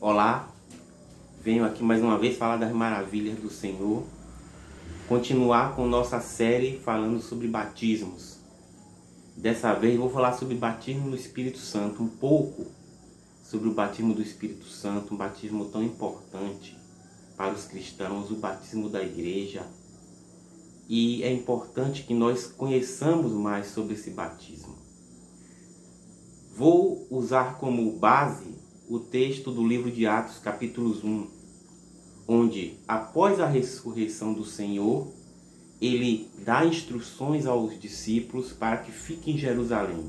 Olá, venho aqui mais uma vez falar das maravilhas do Senhor, continuar com nossa série falando sobre batismos. Dessa vez vou falar sobre batismo no Espírito Santo, um pouco sobre o batismo do Espírito Santo, um batismo tão importante para os cristãos, o batismo da igreja. E é importante que nós conheçamos mais sobre esse batismo. Vou usar como base o texto do livro de Atos, capítulo 1, onde, após a ressurreição do Senhor, ele dá instruções aos discípulos para que fiquem em Jerusalém,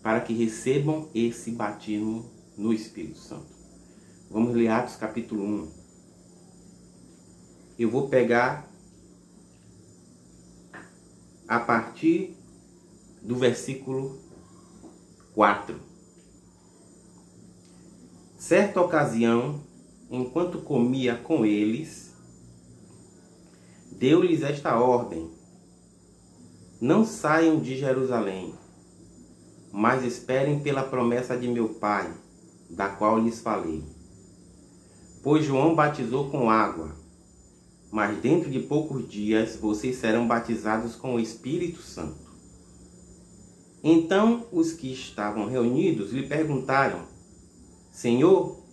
para que recebam esse batismo no Espírito Santo. Vamos ler Atos, capítulo 1. Eu vou pegar a partir do versículo 4. Certa ocasião, enquanto comia com eles, deu-lhes esta ordem: não saiam de Jerusalém, mas esperem pela promessa de meu Pai, da qual lhes falei. Pois João batizou com água, mas dentro de poucos dias vocês serão batizados com o Espírito Santo. Então os que estavam reunidos lhe perguntaram: Senhor,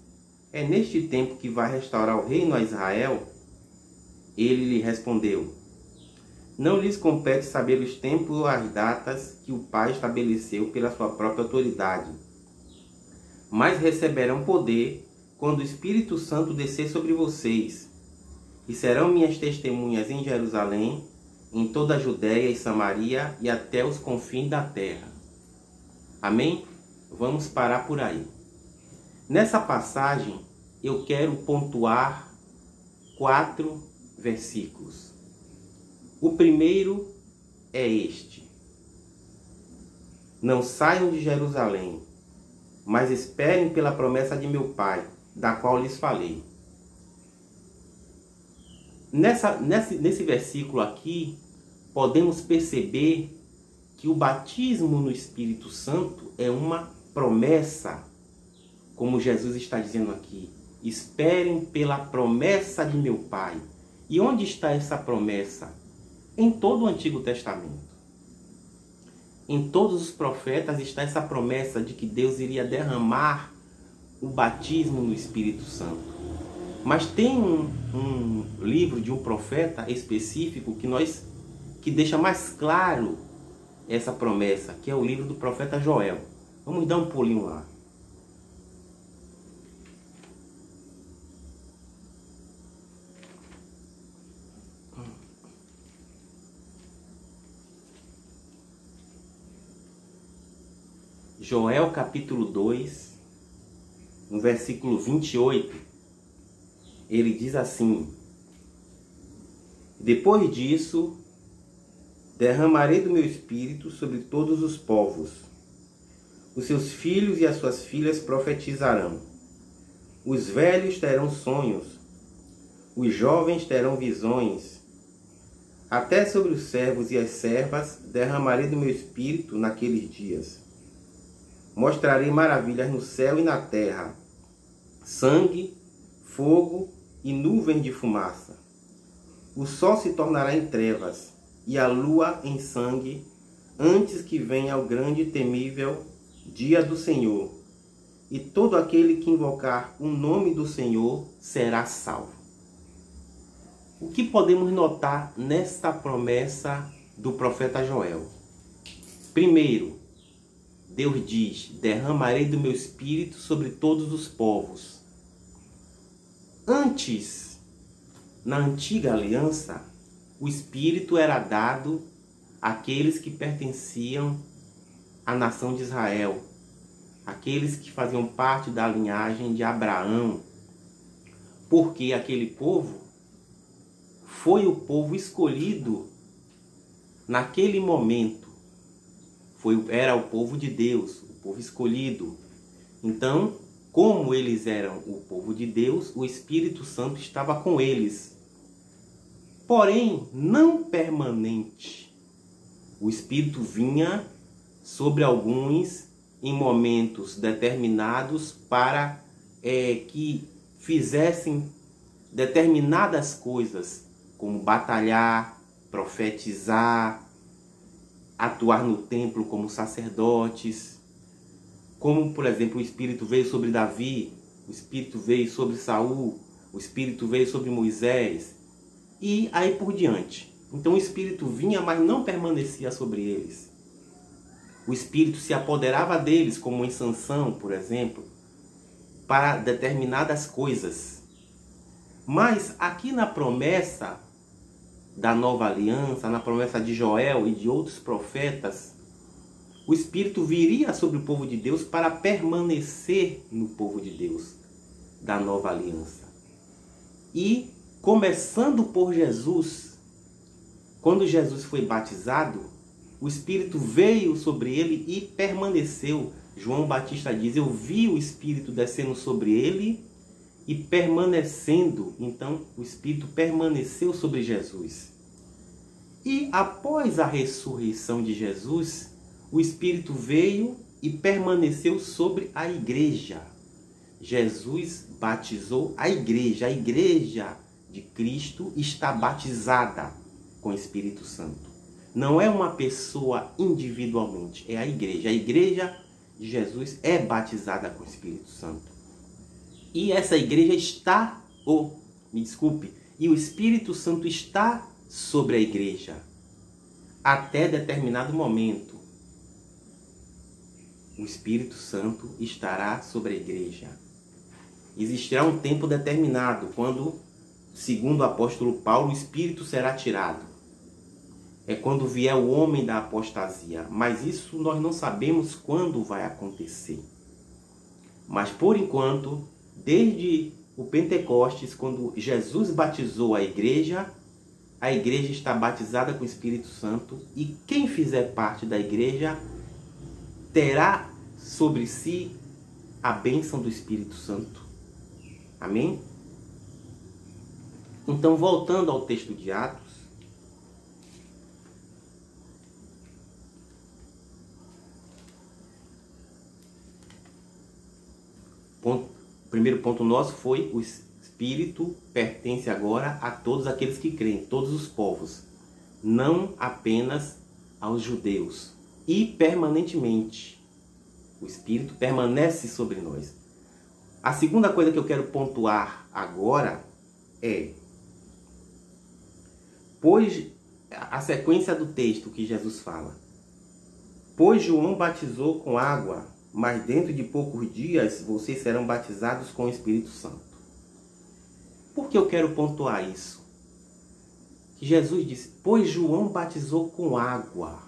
é neste tempo que vai restaurar o reino a Israel? Ele lhe respondeu: não lhes compete saber os tempos ou as datas que o Pai estabeleceu pela sua própria autoridade, mas receberão poder quando o Espírito Santo descer sobre vocês, e serão minhas testemunhas em Jerusalém, em toda a Judéia e Samaria e até os confins da terra. Amém? Vamos parar por aí. Nessa passagem, eu quero pontuar 4 versículos. O primeiro é este: não saiam de Jerusalém, mas esperem pela promessa de meu Pai, da qual lhes falei. Nesse versículo aqui, podemos perceber que o batismo no Espírito Santo é uma promessa, como Jesus está dizendo aqui. Esperem pela promessa de meu Pai. E onde está essa promessa? Em todo o Antigo Testamento. Em todos os profetas está essa promessa de que Deus iria derramar o batismo no Espírito Santo. Mas tem um livro de um profeta específico que deixa mais claro essa promessa, que é o livro do profeta Joel. Vamos dar um pulinho lá. Joel capítulo 2, no versículo 28, ele diz assim: depois disso, derramarei do meu espírito sobre todos os povos. Os seus filhos e as suas filhas profetizarão. Os velhos terão sonhos. Os jovens terão visões. Até sobre os servos e as servas derramarei do meu espírito naqueles dias. Mostrarei maravilhas no céu e na terra: sangue, fogo e nuvem de fumaça. O sol se tornará em trevas e a lua em sangue, antes que venha o grande e temível dia do Senhor. E todo aquele que invocar o nome do Senhor será salvo. O que podemos notar nesta promessa do profeta Joel? Primeiro, Deus diz: derramarei do meu espírito sobre todos os povos. Antes, na antiga aliança, o espírito era dado àqueles que pertenciam à nação de Israel, aqueles que faziam parte da linhagem de Abraão, porque aquele povo foi o povo escolhido naquele momento. Era o povo de Deus, o povo escolhido. Então, como eles eram o povo de Deus, o Espírito Santo estava com eles. Porém, não permanente. O Espírito vinha sobre alguns em momentos determinados para que fizessem determinadas coisas, como batalhar, profetizar, atuar no templo como sacerdotes, como, por exemplo, o Espírito veio sobre Davi, o Espírito veio sobre Saul, o Espírito veio sobre Moisés, e aí por diante. Então o Espírito vinha, mas não permanecia sobre eles. O Espírito se apoderava deles, como em Sansão, por exemplo, para determinadas coisas. Mas aqui na promessa da nova aliança, na promessa de Joel e de outros profetas, o Espírito viria sobre o povo de Deus para permanecer no povo de Deus, da nova aliança. E, começando por Jesus, quando Jesus foi batizado, o Espírito veio sobre ele e permaneceu. João Batista diz, eu vi o Espírito descendo sobre ele e permanecendo. Então, o Espírito permaneceu sobre Jesus. E após a ressurreição de Jesus, o Espírito veio e permaneceu sobre a igreja. Jesus batizou a igreja. A igreja de Cristo está batizada com o Espírito Santo. Não é uma pessoa individualmente, é a igreja. A igreja de Jesus é batizada com o Espírito Santo. E essa igreja está, e o Espírito Santo está sobre a igreja até determinado momento. O Espírito Santo estará sobre a igreja. Existirá um tempo determinado quando, segundo o apóstolo Paulo, o Espírito será tirado. É quando vier o homem da apostasia. Mas isso nós não sabemos quando vai acontecer. Mas por enquanto, desde o Pentecostes, quando Jesus batizou a igreja está batizada com o Espírito Santo. E quem fizer parte da igreja terá sobre si a bênção do Espírito Santo. Amém? Então, voltando ao texto de Atos, o primeiro ponto nosso foi o Espírito pertence agora a todos aqueles que creem, todos os povos, não apenas aos judeus. E permanentemente, o Espírito permanece sobre nós. A segunda coisa que eu quero pontuar agora é, pois a sequência do texto que Jesus fala, pois João batizou com água, mas dentro de poucos dias vocês serão batizados com o Espírito Santo. Por que eu quero pontuar isso? Que Jesus disse, pois João batizou com água,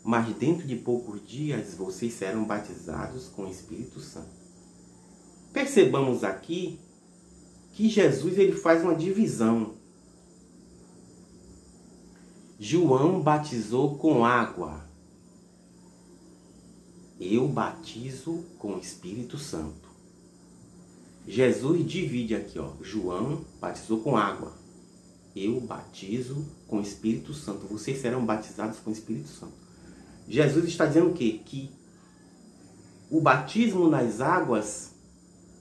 mas dentro de poucos dias vocês serão batizados com o Espírito Santo. Percebamos aqui que Jesus ele faz uma divisão. João batizou com água. Eu batizo com o Espírito Santo. Jesus divide aqui, ó. João batizou com água. Eu batizo com o Espírito Santo. Vocês serão batizados com o Espírito Santo. Jesus está dizendo o quê? Que o batismo nas águas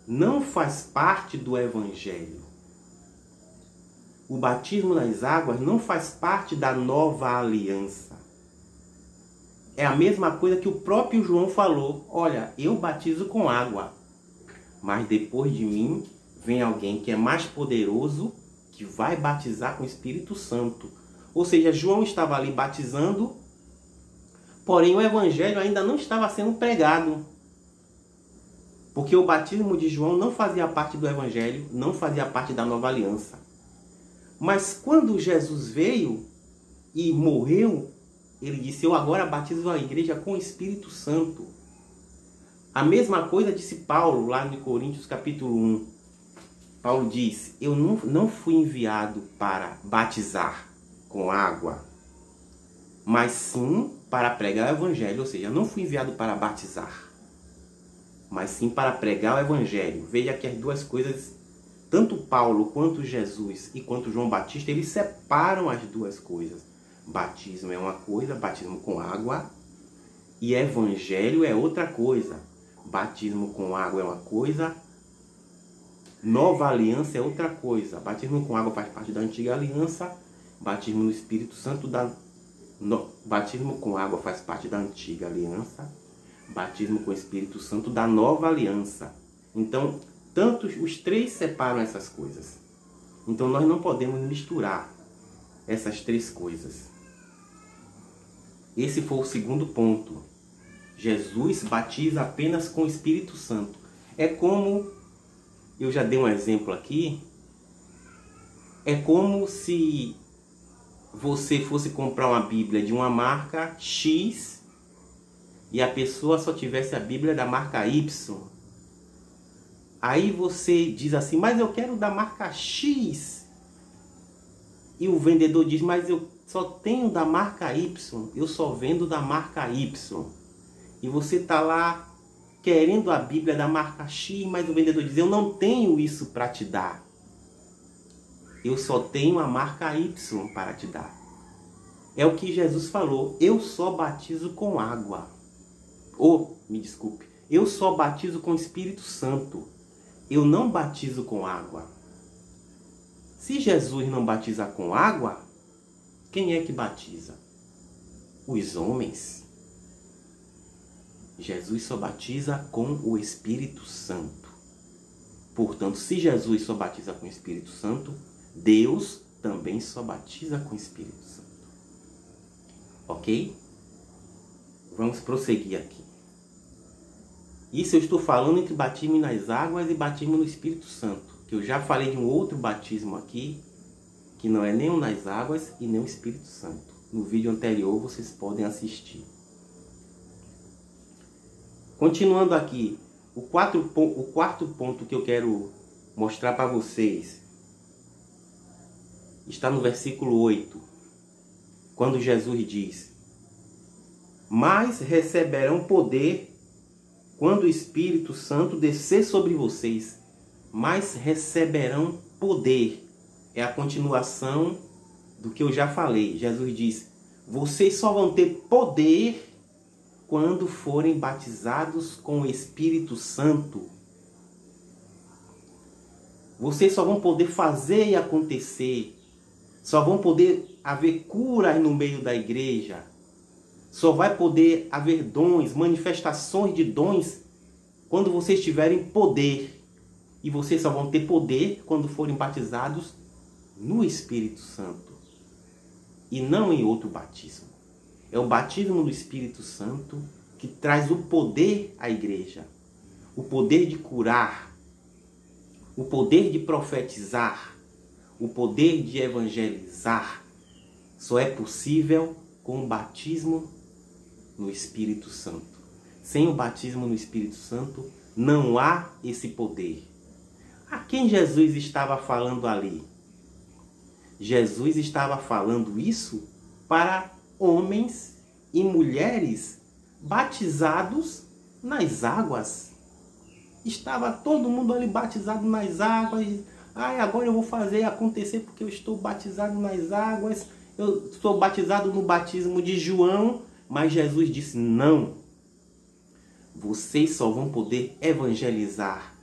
não faz parte do Evangelho. O batismo nas águas não faz parte da nova aliança. É a mesma coisa que o próprio João falou. Olha, eu batizo com água, mas depois de mim vem alguém que é mais poderoso, que vai batizar com o Espírito Santo. Ou seja, João estava ali batizando, porém o Evangelho ainda não estava sendo pregado. Porque o batismo de João não fazia parte do Evangelho, não fazia parte da nova aliança. Mas quando Jesus veio e morreu, ele disse, eu agora batizo a igreja com o Espírito Santo. A mesma coisa disse Paulo, lá em Coríntios capítulo 1. Paulo disse, eu não fui enviado para batizar com água, mas sim para pregar o Evangelho. Ou seja, eu não fui enviado para batizar, mas sim para pregar o Evangelho. Veja que as duas coisas, tanto Paulo quanto Jesus e quanto João Batista, eles separam as duas coisas. Batismo é uma coisa, batismo com água, e Evangelho é outra coisa. Batismo com água é uma coisa, Nova aliança é outra coisa. Batismo com água faz parte da antiga aliança. Batismo no Espírito Santo batismo com água faz parte da antiga aliança. Batismo com o Espírito Santo da nova aliança. Então, tanto os três separam essas coisas. Então, nós não podemos misturar essas três coisas. Esse foi o segundo ponto. Jesus batiza apenas com o Espírito Santo. É como, eu já dei um exemplo aqui, é como se você fosse comprar uma Bíblia de uma marca X e a pessoa só tivesse a Bíblia da marca Y. Aí você diz assim, mas eu quero da marca X. E o vendedor diz, mas eu só tenho da marca Y, eu só vendo da marca Y. E você está lá querendo a Bíblia da marca X, mas o vendedor diz, eu não tenho isso para te dar. Eu só tenho a marca Y para te dar. É o que Jesus falou, eu só batizo com água. Me desculpe, eu só batizo com o Espírito Santo. Eu não batizo com água. Se Jesus não batiza com água, quem é que batiza? Os homens. Jesus só batiza com o Espírito Santo. Portanto, se Jesus só batiza com o Espírito Santo, Deus também só batiza com o Espírito Santo. Ok? Vamos prosseguir aqui. Isso eu estou falando entre batismo nas águas e batismo no Espírito Santo. Que eu já falei de um outro batismo aqui, que não é nem o nas águas e nem o Espírito Santo. No vídeo anterior vocês podem assistir. Continuando aqui, o quarto ponto que eu quero mostrar para vocês está no versículo 8, quando Jesus diz: mas receberão poder quando o Espírito Santo descer sobre vocês. Mas receberão poder. É a continuação do que eu já falei. Jesus diz, vocês só vão ter poder quando forem batizados com o Espírito Santo. Vocês só vão poder fazer e acontecer. Só vão poder haver curas no meio da igreja. Só vai poder haver dons, manifestações de dons, quando vocês tiverem poder. E vocês só vão ter poder quando forem batizados no Espírito Santo. E não em outro batismo. É o batismo do Espírito Santo que traz o poder à igreja. O poder de curar. O poder de profetizar. O poder de evangelizar. Só é possível com o batismo no Espírito Santo. Sem o batismo no Espírito Santo, não há esse poder. A quem Jesus estava falando ali? Jesus estava falando isso para homens e mulheres batizados nas águas. Estava todo mundo ali batizado nas águas. Agora eu vou fazer acontecer porque eu estou batizado nas águas. Eu sou batizado no batismo de João. Mas Jesus disse, não. Vocês só vão poder evangelizar,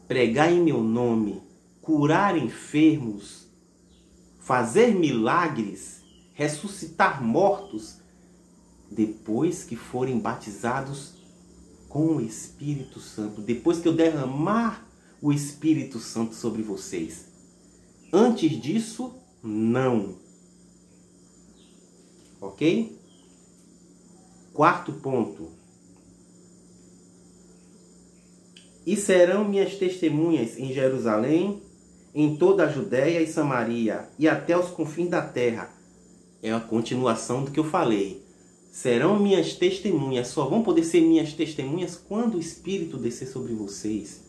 pregar em meu nome, curar enfermos, fazer milagres, ressuscitar mortos, depois que forem batizados com o Espírito Santo, depois que eu derramar o Espírito Santo sobre vocês. Antes disso, não. Ok? Quarto ponto. E serão minhas testemunhas em Jerusalém, em toda a Judéia e Samaria, e até os confins da terra. É a continuação do que eu falei. Serão minhas testemunhas, só vão poder ser minhas testemunhas quando o Espírito descer sobre vocês.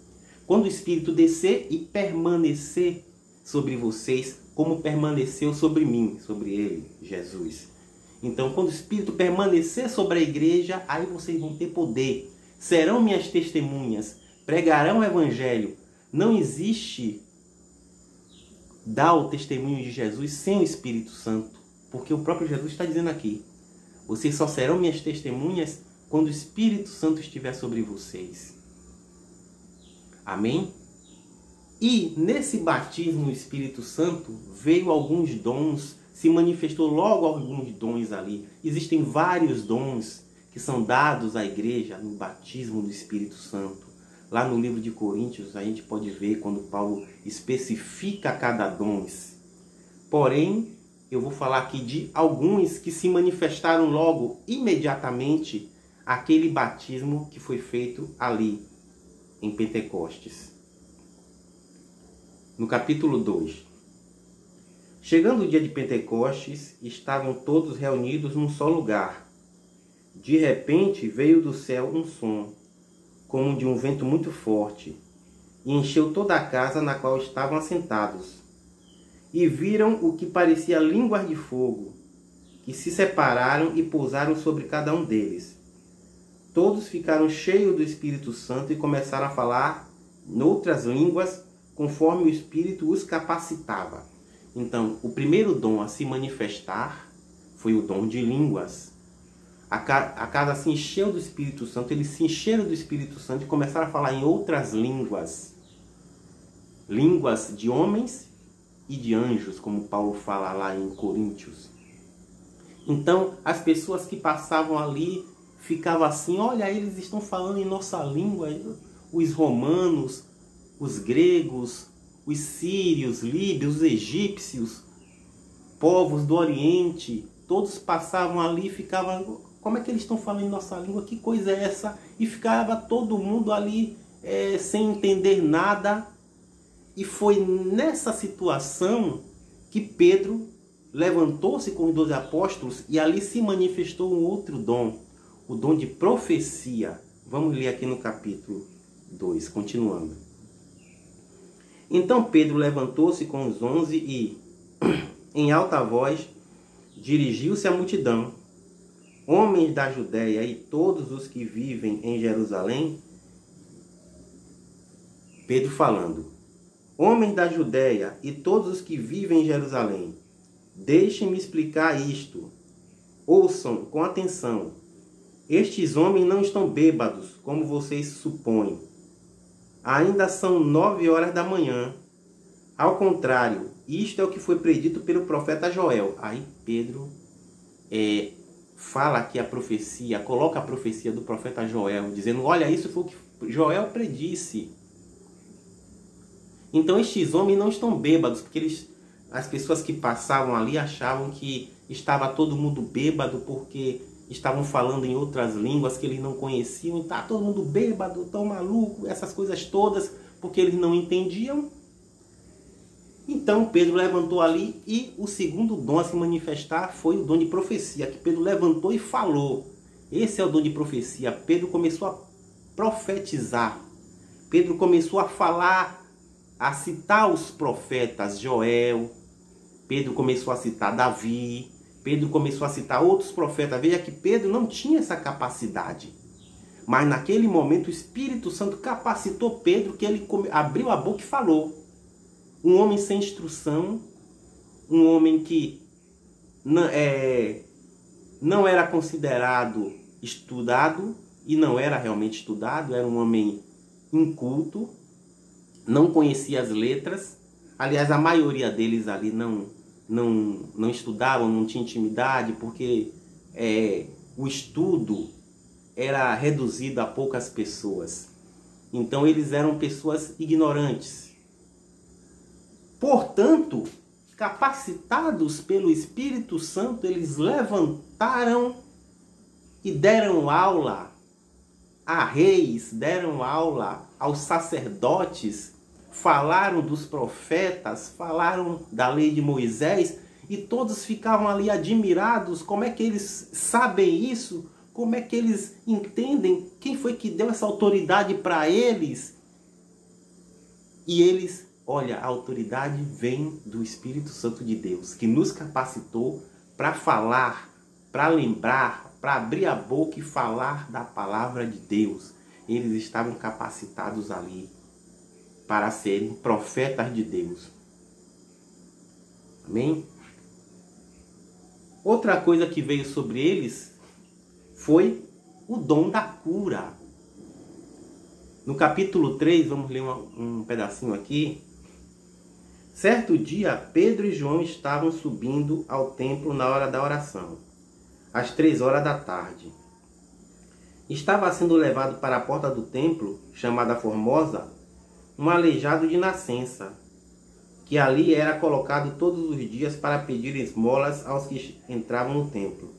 Quando o Espírito descer e permanecer sobre vocês, como permaneceu sobre mim, sobre ele, Jesus. Então, quando o Espírito permanecer sobre a igreja, aí vocês vão ter poder. Serão minhas testemunhas, pregarão o Evangelho. Não existe dar o testemunho de Jesus sem o Espírito Santo. Porque o próprio Jesus está dizendo aqui, vocês só serão minhas testemunhas quando o Espírito Santo estiver sobre vocês. Amém? E nesse batismo no Espírito Santo veio alguns dons, se manifestou logo alguns dons ali. Existem vários dons que são dados à igreja no batismo do Espírito Santo. Lá no livro de Coríntios a gente pode ver quando Paulo especifica cada dom. Porém, eu vou falar aqui de alguns que se manifestaram logo, imediatamente, aquele batismo que foi feito ali, em Pentecostes. No capítulo 2. Chegando o dia de Pentecostes, estavam todos reunidos num só lugar. De repente veio do céu um som, como de um vento muito forte, e encheu toda a casa na qual estavam assentados. E viram o que parecia línguas de fogo, que se separaram e pousaram sobre cada um deles. Todos ficaram cheios do Espírito Santo e começaram a falar noutras línguas, conforme o Espírito os capacitava. Então, o primeiro dom a se manifestar foi o dom de línguas. A casa se encheu do Espírito Santo, eles se encheram do Espírito Santo e começaram a falar em outras línguas. Línguas de homens e de anjos, como Paulo fala lá em Coríntios. Então, as pessoas que passavam ali ficavam assim, olha, eles estão falando em nossa língua, os romanos, os gregos, os sírios, líbios, os egípcios, povos do Oriente, todos passavam ali e ficavam, como é que eles estão falando em nossa língua? Que coisa é essa? E ficava todo mundo ali sem entender nada. E foi nessa situação que Pedro levantou-se com os 12 apóstolos e ali se manifestou um outro dom, o dom de profecia. Vamos ler aqui no capítulo 2, continuando. Então Pedro levantou-se com os 11 e, em alta voz, dirigiu-se à multidão. Homens da Judéia e todos os que vivem em Jerusalém, Pedro falando. Homens da Judéia e todos os que vivem em Jerusalém, deixem-me explicar isto. Ouçam com atenção. Estes homens não estão bêbados, como vocês supõem. Ainda são 9 horas da manhã. Ao contrário, isto é o que foi predito pelo profeta Joel. Aí Pedro fala aqui a profecia, coloca a profecia do profeta Joel, dizendo, olha, isso foi o que Joel predisse. Então estes homens não estão bêbados, porque as pessoas que passavam ali achavam que estava todo mundo bêbado, porque estavam falando em outras línguas que eles não conheciam, e está todo mundo bêbado, tão maluco, essas coisas todas, porque eles não entendiam. Então Pedro levantou ali e o segundo dom a se manifestar foi o dom de profecia, que Pedro levantou e falou. Esse é o dom de profecia. Pedro começou a profetizar. Pedro começou a falar, a citar os profetas Joel. Pedro começou a citar Davi. Pedro começou a citar outros profetas. Veja que Pedro não tinha essa capacidade. Mas naquele momento o Espírito Santo capacitou Pedro, que ele abriu a boca e falou. Um homem sem instrução, um homem que não era considerado estudado, e não era realmente estudado, era um homem inculto, não conhecia as letras. Aliás, a maioria deles ali não estudavam, não tinha intimidade, porque o estudo era reduzido a poucas pessoas. Então eles eram pessoas ignorantes. Portanto, capacitados pelo Espírito Santo, eles levantaram e deram aula a reis, deram aula aos sacerdotes, falaram dos profetas, falaram da lei de Moisés, e todos ficavam ali admirados. Como é que eles sabem isso? Como é que eles entendem? Quem foi que deu essa autoridade para eles? E eles, olha, a autoridade vem do Espírito Santo de Deus, que nos capacitou para falar, para lembrar, para abrir a boca e falar da palavra de Deus. Eles estavam capacitados ali para serem profetas de Deus. Amém? Outra coisa que veio sobre eles foi o dom da cura. No capítulo 3, vamos ler um pedacinho aqui. Certo dia, Pedro e João estavam subindo ao templo na hora da oração, às 3 horas da tarde. Estava sendo levado para a porta do templo, chamada Formosa, um aleijado de nascença, que ali era colocado todos os dias para pedir esmolas aos que entravam no templo.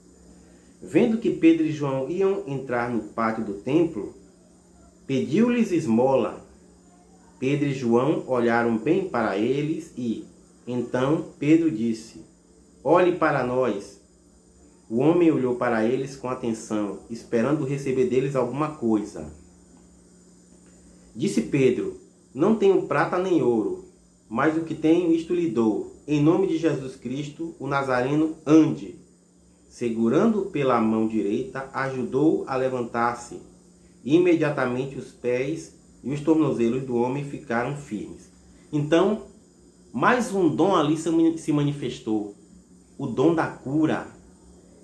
Vendo que Pedro e João iam entrar no pátio do templo, pediu-lhes esmola. Pedro e João olharam bem para eles e, então, Pedro disse: "Olhe para nós." O homem olhou para eles com atenção, esperando receber deles alguma coisa. Disse Pedro: "Não tenho prata nem ouro, mas o que tenho isto lhe dou. Em nome de Jesus Cristo, o Nazareno, ande." Segurando-o pela mão direita, ajudou-o a levantar-se. Imediatamente os pés e os tornozelos do homem ficaram firmes. Então, mais um dom ali se manifestou. O dom da cura.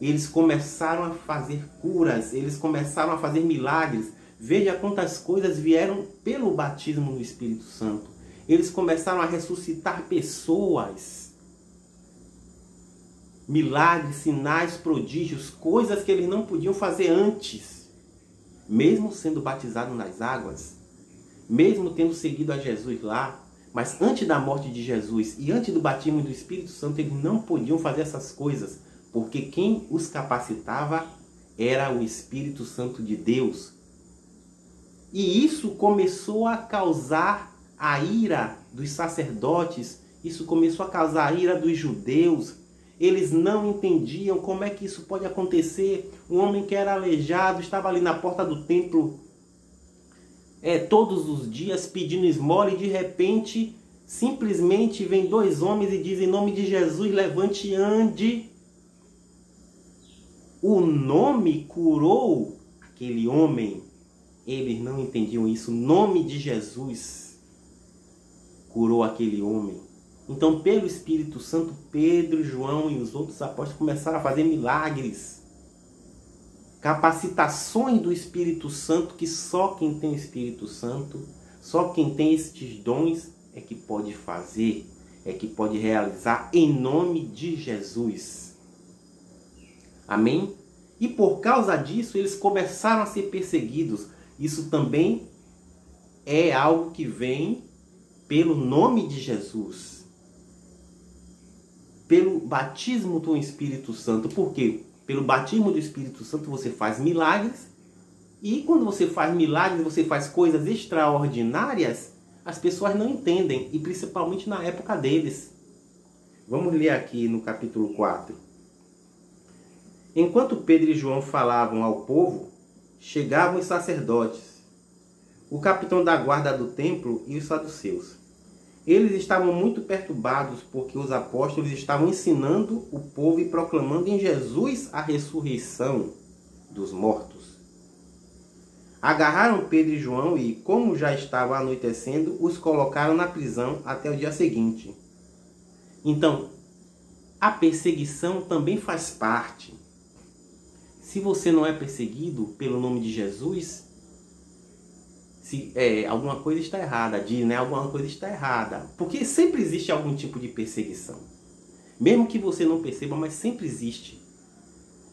Eles começaram a fazer curas, eles começaram a fazer milagres. Veja quantas coisas vieram pelo batismo no Espírito Santo. Eles começaram a ressuscitar pessoas. Milagres, sinais, prodígios, coisas que eles não podiam fazer antes. Mesmo sendo batizados nas águas, mesmo tendo seguido a Jesus lá, mas antes da morte de Jesus e antes do batismo do Espírito Santo, eles não podiam fazer essas coisas, porque quem os capacitava era o Espírito Santo de Deus. E isso começou a causar a ira dos sacerdotes, isso começou a causar a ira dos judeus. Eles não entendiam como é que isso pode acontecer. Um homem que era aleijado estava ali na porta do templo todos os dias pedindo esmola, e de repente simplesmente vem 2 homens e dizem: "Em nome de Jesus, levante e ande." O nome curou aquele homem. Eles não entendiam isso. O nome de Jesus curou aquele homem. Então, pelo Espírito Santo, Pedro, João e os outros apóstolos começaram a fazer milagres. Capacitações do Espírito Santo, que só quem tem o Espírito Santo, só quem tem estes dons é que pode fazer, é que pode realizar, em nome de Jesus. Amém? E por causa disso, eles começaram a ser perseguidos. Isso também é algo que vem pelo nome de Jesus, pelo batismo do Espírito Santo. Por quê? Pelo batismo do Espírito Santo você faz milagres, e quando você faz milagres, você faz coisas extraordinárias, as pessoas não entendem, e principalmente na época deles. Vamos ler aqui no capítulo 4. Enquanto Pedro e João falavam ao povo, chegavam os sacerdotes, o capitão da guarda do templo e os saduceus. Eles estavam muito perturbados porque os apóstolos estavam ensinando o povo e proclamando em Jesus a ressurreição dos mortos. Agarraram Pedro e João e, como já estava anoitecendo, os colocaram na prisão até o dia seguinte. Então, a perseguição também faz parte. Se você não é perseguido pelo nome de Jesus, alguma coisa está errada, alguma coisa está errada. Porque sempre existe algum tipo de perseguição. Mesmo que você não perceba, mas sempre existe.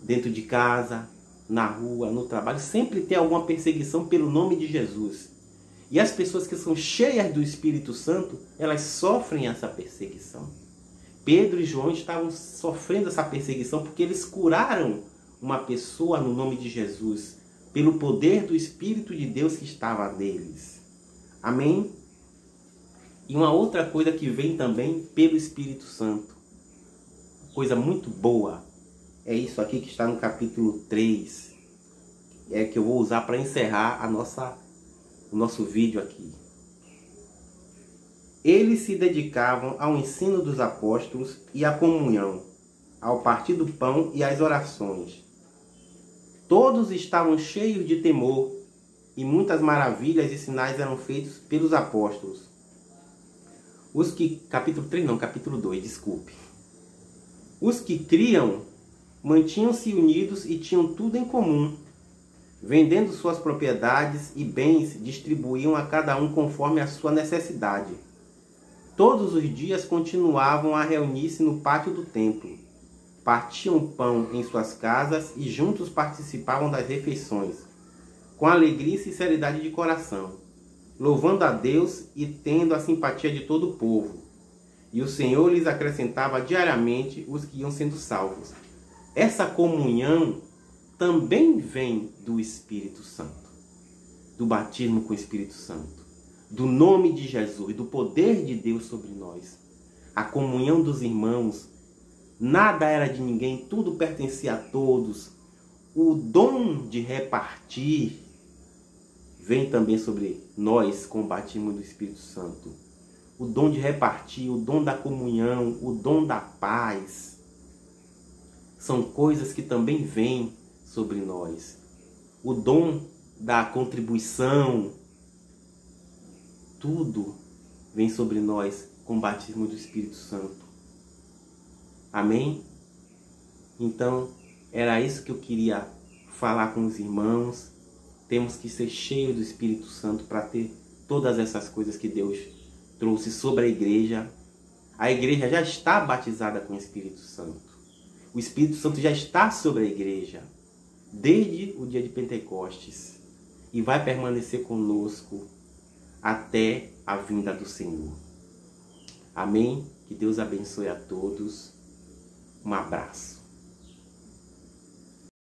Dentro de casa, na rua, no trabalho, sempre tem alguma perseguição pelo nome de Jesus. E as pessoas que são cheias do Espírito Santo, elas sofrem essa perseguição. Pedro e João estavam sofrendo essa perseguição porque eles curaram uma pessoa no nome de Jesus, pelo poder do Espírito de Deus que estava neles. Amém? E uma outra coisa que vem também pelo Espírito Santo, coisa muito boa, é isso aqui que está no capítulo 3, que eu vou usar para encerrar o nosso vídeo aqui. Eles se dedicavam ao ensino dos apóstolos e à comunhão, ao partir do pão e às orações. Todos estavam cheios de temor, e muitas maravilhas e sinais eram feitos pelos apóstolos. Capítulo 2, desculpe. Os que criam mantinham-se unidos e tinham tudo em comum. Vendendo suas propriedades e bens, distribuíam a cada um conforme a sua necessidade. Todos os dias continuavam a reunir-se no pátio do templo. Partiam pão em suas casas e juntos participavam das refeições, com alegria e sinceridade de coração, louvando a Deus e tendo a simpatia de todo o povo. E o Senhor lhes acrescentava diariamente os que iam sendo salvos. Essa comunhão também vem do Espírito Santo, do batismo com o Espírito Santo, do nome de Jesus, do poder de Deus sobre nós. A comunhão dos irmãos, nada era de ninguém, tudo pertencia a todos. O dom de repartir vem também sobre nós com o batismo do Espírito Santo. O dom de repartir, o dom da comunhão, o dom da paz, são coisas que também vêm sobre nós. O dom da contribuição, tudo vem sobre nós com o batismo do Espírito Santo. Amém? Então, era isso que eu queria falar com os irmãos. Temos que ser cheios do Espírito Santo para ter todas essas coisas que Deus trouxe sobre a igreja. A igreja já está batizada com o Espírito Santo. O Espírito Santo já está sobre a igreja desde o dia de Pentecostes e vai permanecer conosco até a vinda do Senhor. Amém? Que Deus abençoe a todos. Um abraço.